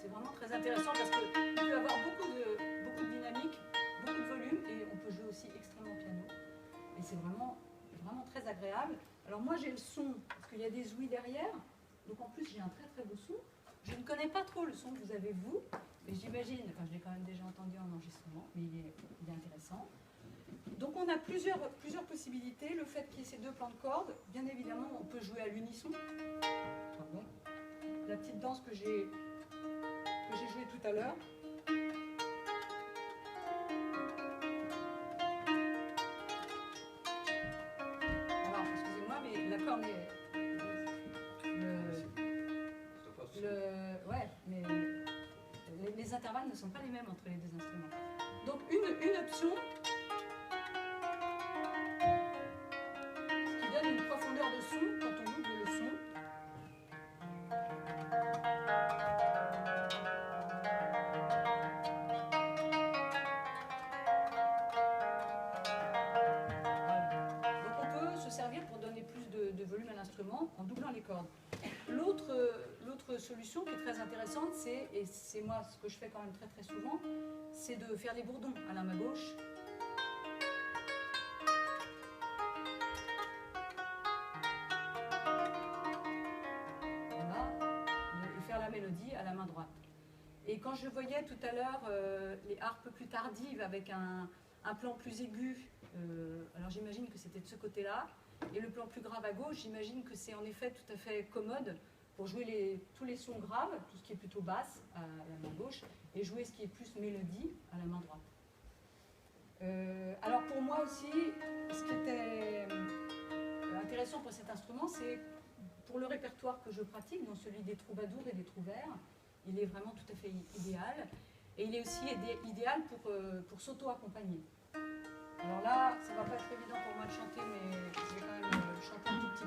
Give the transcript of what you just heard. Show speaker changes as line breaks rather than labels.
vraiment très intéressant parce qu'il peut y avoir beaucoup de dynamique, beaucoup de volume et on peut jouer aussi extrêmement piano. Et c'est vraiment très agréable. Alors moi j'ai le son, parce qu'il y a des ouïes derrière, donc en plus j'ai un très très beau son. Je ne connais pas trop le son que vous avez vous, mais j'imagine, enfin je l'ai quand même déjà entendu en enregistrement, mais il est intéressant. Donc on a plusieurs possibilités. Le fait qu'il y ait ces deux plans de cordes, bien évidemment on peut jouer à l'unisson. Pardon. La petite danse que j'ai jouée tout à l'heure. Alors excusez-moi, mais l'accord n'est... Ouais, mais les intervalles ne sont pas les mêmes entre les deux instruments. Donc une option qui donne une profondeur de son quand on double le son. Voilà. Donc on peut se servir pour donner plus de volume à l'instrument en doublant les cordes. L'autre solution qui est très intéressante, et c'est moi ce que je fais quand même très très souvent, c'est de faire des bourdons à la main gauche. Voilà, et faire la mélodie à la main droite. Et quand je voyais tout à l'heure les harpes plus tardives avec un plan plus aigu, alors j'imagine que c'était de ce côté-là, et le plan plus grave à gauche, j'imagine que c'est en effet tout à fait commode pour jouer tous les sons graves, tout ce qui est plutôt basse à la main gauche, et jouer ce qui est plus mélodie à la main droite. Alors pour moi aussi, ce qui était intéressant pour cet instrument, c'est pour le répertoire que je pratique, donc celui des troubadours et des trouvères, il est vraiment tout à fait idéal. Et il est aussi idéal pour s'auto-accompagner. Alors là, ça ne va pas être évident pour moi de chanter, mais je vais quand même chanter un tout